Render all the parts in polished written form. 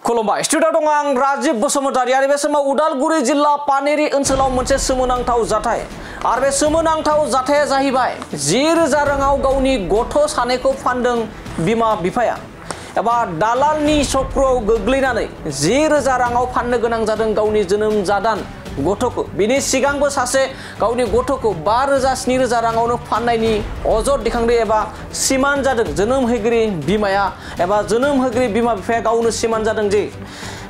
खुलुमबाय स्टुडिअ दं आं राजिब बसुमतारी आरो बे समाव उदालगुरि जिल्ला पानेरि ओनसोलाव मोनसे सोमोनांथाव जाथाय आरो बे सोमोनांथाव जाथाया जाहैबाय 10,000 राङाव गावनि गथ' सानैखौ फानदों बिमा बिफाया एबा दालालनि चक्रआव गोग्लैनानै 10,000 राङाव फाननो गोनां जादों गावनि जोनोम जादान गथ'खौ बिनि सिगांबो सासे गावनि गथ'खौ 5,000 7,000 राङावनो फाननायनि अजद दिखांदों एबा सिमान जादों जोनोम होगिरि बिमाया एबा जोनोम होगिरि बिमा बिफाया गावनो सिमान जादों जे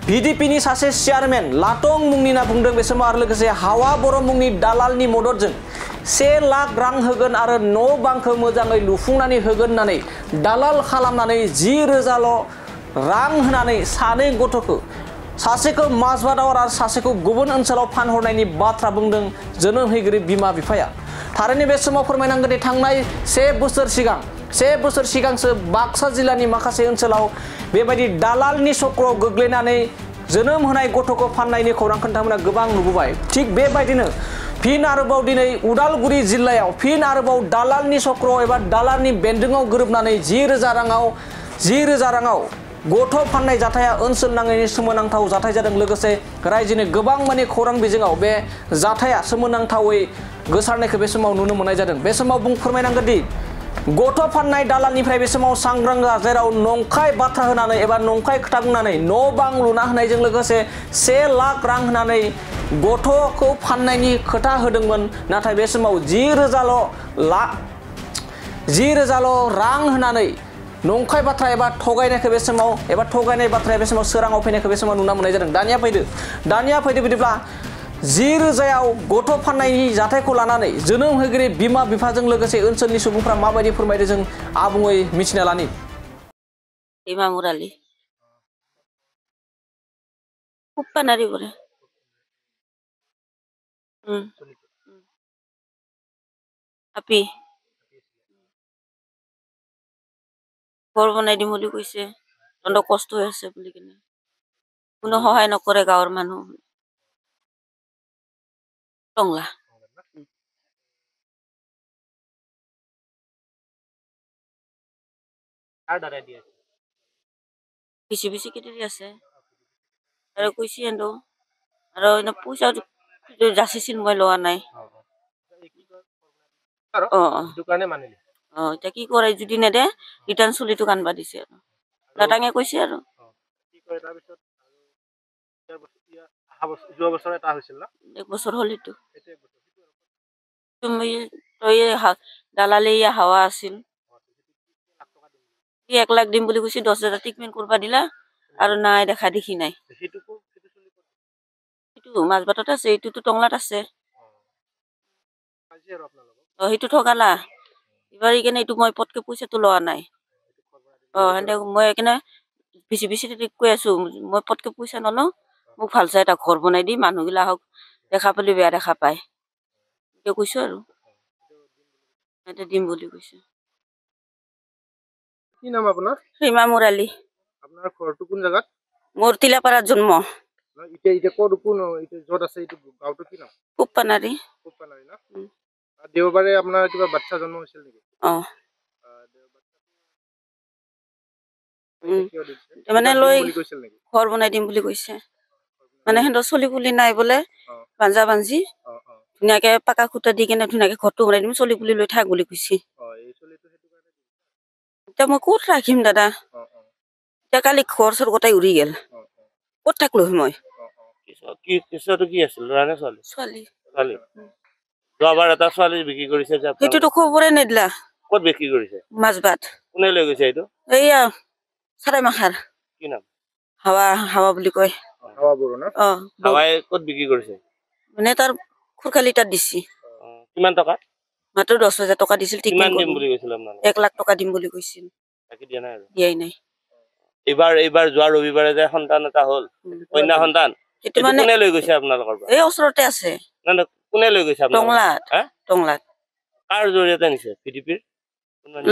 VDPनि सासे चेयारमेन लाटं मुंनि ना बुंदों बे समाव आरो लोगोसे हावा बर' मुंनि दालालनि मददजों 1 लाख रां होगोन आरो न' बांखौ मोजाङै लुफुंनानै होगोन होननानै दालाल खालामनानै 10,000ल' रां होनानै सानै गथ'खौ सासेखौ माजबादाव आरो सासेखौ गुबुन ओनसोलाव फानहरनायनि बाथ्रा बुंदों जोनोम होगिरि बिमा बिफाया थारैनो बे समाव फोरमायनांगोन दि थांनाय 1 बोसोर सिगांसो बाक्सा जिल्लानि माखासे ओनसोलाव बेबायदि दालालनि चक्रआव गोग्लैनानै जोनोम होनाय गथ'खौ फाननायनि खौरां खोन्थामोना गोबां नुबोबाय थिग बेबायदिनो फिन आरोबाव दिनै उदालगुरि जिल्लायाव फिन आरोबाव दालालनि चक्रआव एबा दालालनि बेन्दोंआव गोरोबनानै 10,000 राङाव गथ' फाननाय जाथाया ओनसोल नाङैनो सोमोनांथाव जाथाय जादों लोगोसे रायजोनि गोबां माने खौरां बिजोङाव बे जाथाया सोमोनांथावै गोसारनायखौ बे समाव नुनो मोननाय जादों बे समाव फोरमायनांगोन दि गथ' फाननाय दालालनिफ्राय बे समाव सांग्रां जा जेराव नंखाय बाथ्रा होनानै एबा नंखाय खोथा बुंनानै न' बां लुना होनायजों लोगोसे 1 लाख रां होनानै गथ'खौ फाननायनि खोथा होदोंमोन नाथाय बे समाव 10,000ल' रां होनानै नंखाय बाथ्रा एबा थगायनायखौ बे समाव एबा थगायनाय बाथ्राया बे समाव सोराङाव फैनायखौ बे समाव नुना मोननाय जादों दानिया फैदो बिदिब्ला 10,000आव गथ' फाननायनि जाथायखौ लानानै जोनोम होगिरि बिमा बिफाजों लोगोसे ओनसोलनि सुबुंफ्रा माबायदि फोरमायदों जों आबुङै मिथिना लानि Ima Murali Uppanari bore Api ঘৰ বনাই দিম বুলি কৈছে তহঁতৰ কষ্ট হৈ আছে বুলি কিনে কোনো সহায় নকৰে গাঁৱৰ মানুহ টংলা বেছি কেটে আছে আৰু কৈছে আৰু এনে পইচা যাচিছিল মই লোৱা নাই এতিয়া কি কৰে যদি নেদে ৰিটাৰ্ণ চলিটোক আনবা দিছে আৰু লাটাঙে কৈছে আৰু এক বছৰ হ'ল এইটো তুমি তই দালালি হাৱা আছিল 1 লাখ দিম বুলি কৈছে 10,000 ট্ৰিটমেন্ট কৰবা দিলা আৰু নাই দেখা দেখি নাই সেইটো মাজবাটত আছে এইটোতো টংলাত আছে সেইটো ঠগালা এবাৰ ইকেনে এইটো মই পটকে পইচাটো লোৱা নাই হেন্দে মই একেনে বেছি কৈ আছো মই পটকে পইচা নলওঁ মোক ভাল চাই এটা ঘৰ বনাই দি মানুহগিলা হওক দেখা পালে বেয়া দেখা পায় এতিয়া কৈছো আৰু এটা দিম বুলি কৈছে কি নাম আপোনাৰ সীমা মুৰালি আপোনাৰ ঘৰটো কোন জায়গাত মোৰ তিলাপাৰাত জন্ম এতিয়া কোন যত আছে এইটো গাঁওটো কি নাম উপ্পানাৰী না দেওবাৰে আপোনাৰ কিবা বাচ্চা জন্ম হৈছিল নেকি মানে লৈ ঘৰ বনাই দিম বুলি কৈছে মানে সিহঁতৰ চলি পুলি নাই বোলে বাঞ্জা বাঞ্জি ধুনীয়াকে পাকা খুটা দি কেনে ধুনীয়াকে ঘৰটো বনাই দিম চলি পুলি লৈ থাক বুলি কৈছে এতিয়া মই ক'ত ৰাখিম দাদা এতিয়া কালি ঘৰ চৰ গোটাই উৰি গেল ক'ত থাকলো মই কি আছিল ল'ৰা নে ছোৱালী যোৱাবাৰ এটা ছোৱালী বিক্ৰী কৰিছে সেইটোতো খবৰে নেদিলা ক'ত বিক্ৰী কৰিছে মাজবাট কোনে লৈ গৈছে এইটো এইয়া চাৰাই মাখাৰ কি নাম হাৱা বুলি কয় হাৱাই ক'ত বিক্ৰী কৰিছে মানে তাৰ খুৰখালি তাত দিছি কিমান টকা মাত্ৰ 10,000 টকা দিছিল কিমান দিম বুলি কৈছিল আপোনালোকে 1 লাখ টকা দিম বুলি কৈছিল বাকি দিয়া নাই আৰু দিয়াই নাই এইবাৰ যোৱা ৰবিবাৰে যে সন্তান এটা হ'ল কন্যা সন্তান সেইটো মানে কোনে লৈ গৈছে আপোনালোকৰ পৰা এই ওচৰতে আছে না কোনে লৈ গৈছে টংলাত কাৰ জৰিয়তে নিছে ভিডিপিৰ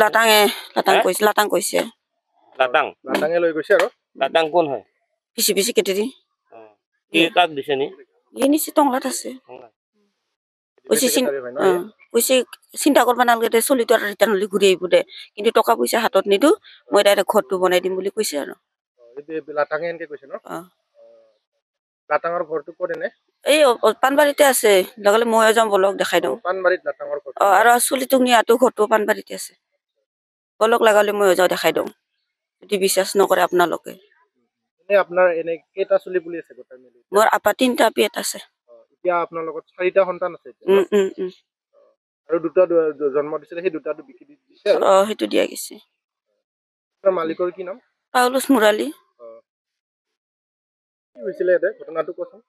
লাটাঙে কৈছে লাটাঙে লৈ গৈছে আৰু লাটাং কোন হয় বেছি কেটেৰি কি কাক দিছে নি নিছে টংলাত আছে কৈছে চিন্তা কৰবা নালাগে চলিটো আৰু ৰিটাৰ্ণ হ'লে ঘূৰি আহিব দে কিন্তু টকা পইচা হাতত নিদো মই ডাইৰেক্ট ঘৰটো বনাই দিম বুলি কৈছে আৰু এইটো লাটাঙে এনেকে কৈছে ন অ লাটাঙৰ ঘৰটো ক'ত এনে এই পাণবাৰীতে আছে লগলে মই যাম বলক দেখাই দিওঁ পাণবাৰীত লাটাঙৰ ঘৰটো আৰু চলিটোক নিয়াটো ঘৰটো পাণবাৰীতে আছে বলক লগালে মই যাওঁ দেখাই দিওঁ যদি বিশ্বাস নকৰে আপোনালোকে এনে আপোনাৰ এনে কেইটা চলি বুলি আছে গোটাই মিলি মোৰ আপা 3টা বিয়াত আছে এতিয়া আপোনাৰ লগত 4টা সন্তান আছে এতিয়া ন? আৰু দুটা জন্ম দিছিলে সেই দুটাটো বিক্ৰী দি দিছে আৰু সেইটো দিয়া গৈছে আপোনাৰ মালিকৰ কি নাম পাউলুছ মুৰালি কি হৈছিলে এতে ঘটনাটো কোৱাচোন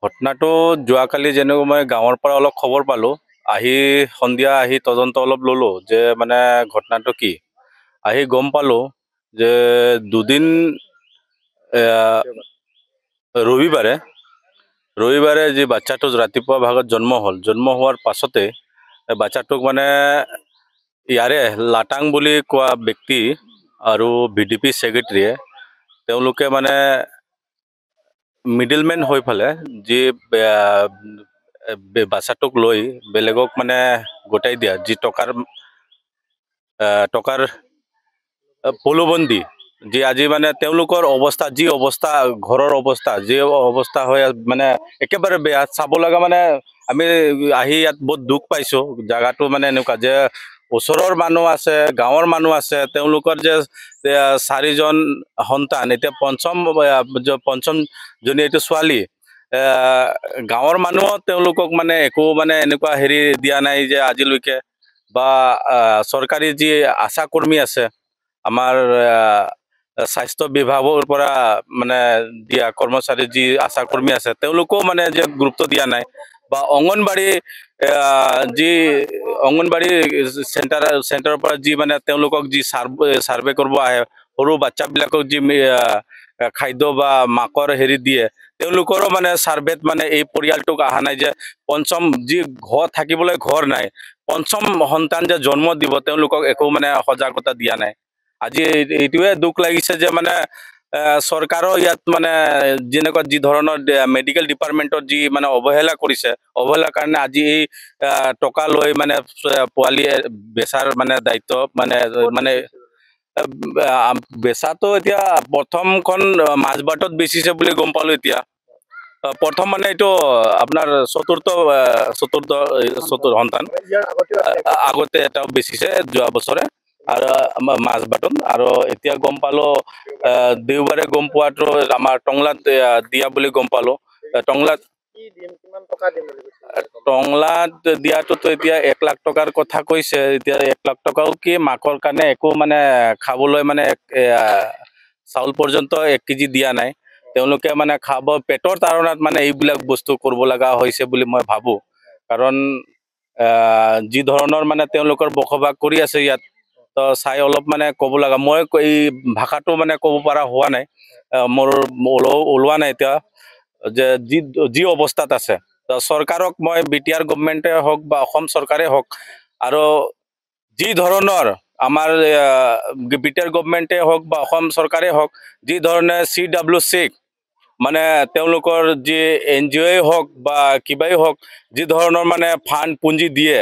ঘটনাটো যোৱাকালি যেনেকৈ মই গাঁৱৰ পৰা অলপ খবৰ পালোঁ সন্ধিয়া আহি তদন্ত অলপ ল'লোঁ যে মানে ঘটনাটো কি আহি গম পালোঁ যে দুদিন ৰবিবাৰে যি বাচ্চাটো ৰাতিপুৱা ভাগত জন্ম হোৱাৰ পাছতে বাচ্চাটোক মানে ইয়াৰে লাটাং বুলি কোৱা ব্যক্তি আৰু VDP ছেক্ৰেটাৰীয়ে তেওঁলোকে মানে মিডলমেন হৈ পেলাই যি বাচ্চাটোক লৈ বেলেগক মানে গোটাই দিয়া যি টকাৰ প্ৰলোভন যি আজি মানে তেওঁলোকৰ অৱস্থা যি অৱস্থা ঘৰৰ অৱস্থা যি অৱস্থা হৈ মানে একেবাৰে বেয়া চাব লগা মানে আমি আহি ইয়াত বহুত দুখ পাইছোঁ জাগাটো মানে এনেকুৱা যে ওচৰৰ মানুহ আছে গাঁৱৰ মানুহ আছে তেওঁলোকৰ যে 4জন সন্তান এতিয়া পঞ্চমজনী এইটো ছোৱালী গাঁৱৰ মানুহ তেওঁলোকক মানে একো মানে এনেকুৱা হেৰি দিয়া নাই যে আজিলৈকে বা চৰকাৰী যি আশা কৰ্মী আছে আমাৰ স্বাস্থ্য বিভাগৰ পৰা মানে দিয়া কৰ্মচাৰী যি আশা কৰ্মী আছে তেওঁলোকেও মানে যে গুৰুত্ব দিয়া নাই বা অংগনবাড়ী চেণ্টাৰৰ পৰা যি মানে তেওঁলোকক যি সাৰ্ভে কৰিব আহে সৰু বাচ্চাবিলাকক যি খাদ্য বা মাকৰ হেৰি দিয়ে তেওঁলোকৰো মানে সাৰ্ভেত মানে এই পৰিয়ালটোক অহা নাই যে পঞ্চম যি ঘৰ থাকিবলৈ ঘৰ নাই পঞ্চম সন্তান যে জন্ম দিব তেওঁলোকক একো মানে সজাগতা দিয়া নাই আজি এইটোৱে দুখ লাগিছে যে মানে চৰকাৰৰ ইয়াত মানে যেনেকুৱা যি ধৰণৰ মেডিকেল ডিপাৰ্টমেণ্টত যি মানে অৱহেলা কৰিছে অৱহেলাৰ কাৰণে আজি এই টকা লৈ মানে পোৱালি বেচাৰ মানে দায়িত্ব মানে বেচাটো এতিয়া প্ৰথমখন মাজবাটত বেচিছে বুলি গম পালো এতিয়া প্ৰথম মানে এইটো আপোনাৰ চতুৰ্থ সন্তান ইয়াৰ আগতেও আছে আগতে এটাও বেচিছে যোৱা বছৰে আৰু মাজবাটত আৰু এতিয়া গম পালো দেওবাৰে গম পোৱাটো আমাৰ টংলাত দিয়া বুলি গম পালো টংলাত কি দিম কিমান টকা দিম বুলি কৈছে টংলাত দিয়াটোতো এতিয়া 1 লাখ টকাৰ কথা কৈছে এতিয়া 1 লাখ টকাও কি মাকৰ কাৰণে একো মানে খাবলৈ মানে চাউল পৰ্যন্ত 1 কেজি দিয়া নাই তেওঁলোকে মানে খাব পেটৰ তাৰণাত মানে এইবিলাক বস্তু কৰিব লগা হৈছে বুলি মই ভাবো কাৰণ যি ধৰণৰ মানে তেওঁলোকৰ বসবাস কৰি আছে ইয়াত তো চাই অলপ মানে ক'ব লগা মই এই ভাষাটো মানে ক'ব পৰা হোৱা নাই মোৰ ওলোৱা নাই এতিয়া যে যি অৱস্থাত আছে চৰকাৰক মই BTR গভৰ্ণমেণ্টে হওক বা অসম চৰকাৰে হওক আৰু যি ধৰণৰ আমাৰ BTR গভৰ্ণমেণ্টে হওক বা অসম চৰকাৰে হওক যি ধৰণে CWC মানে তেওঁলোকৰ যি NGO হওক বা কিবাই হওক যি ধৰণৰ মানে ফাণ্ড পুঁজি দিয়ে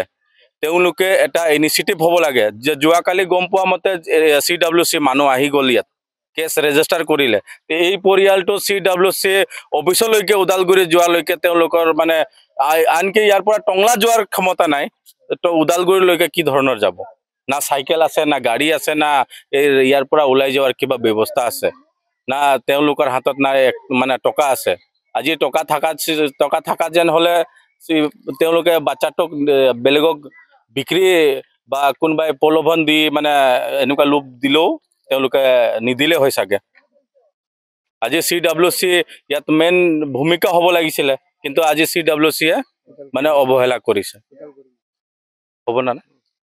তেওঁলোকে এটা ইনিচিয়েটিভ হ'ব লাগে যে যোৱাকালি গম পোৱা মতে CWC মানুহ আহি গ'ল ইয়াত কেছ ৰেজিষ্টাৰ কৰিলে এই পৰিয়ালটো CWC অফিচলৈকে ওদালগুৰি যোৱালৈকে তেওঁলোকৰ মানে আনকি ইয়াৰ পৰা টংলা যোৱাৰ ক্ষমতা নাই তো ওদালগুৰিলৈকে কি ধৰণৰ যাব না চাইকেল আছে না গাড়ী আছে না ইয়াৰ পৰা ওলাই যোৱাৰ কিবা ব্যৱস্থা আছে না তেওঁলোকৰ হাতত নাই মানে টকা আছে আজি টকা থাকা যেন হলে তেওঁলোকে বাচ্চাটোক বেলেগক বিক্ৰী বা কোনোবাই প্ৰলোভন দি মানে এনেকুৱা লোভ দিলেও তেওঁলোকে নিদিলে হৈ চাগে আজি CWC ইয়াত মেইন ভূমিকা হ'ব লাগিছিলে কিন্তু আজি CWC মানে অৱহেলা কৰিছে হ'ব না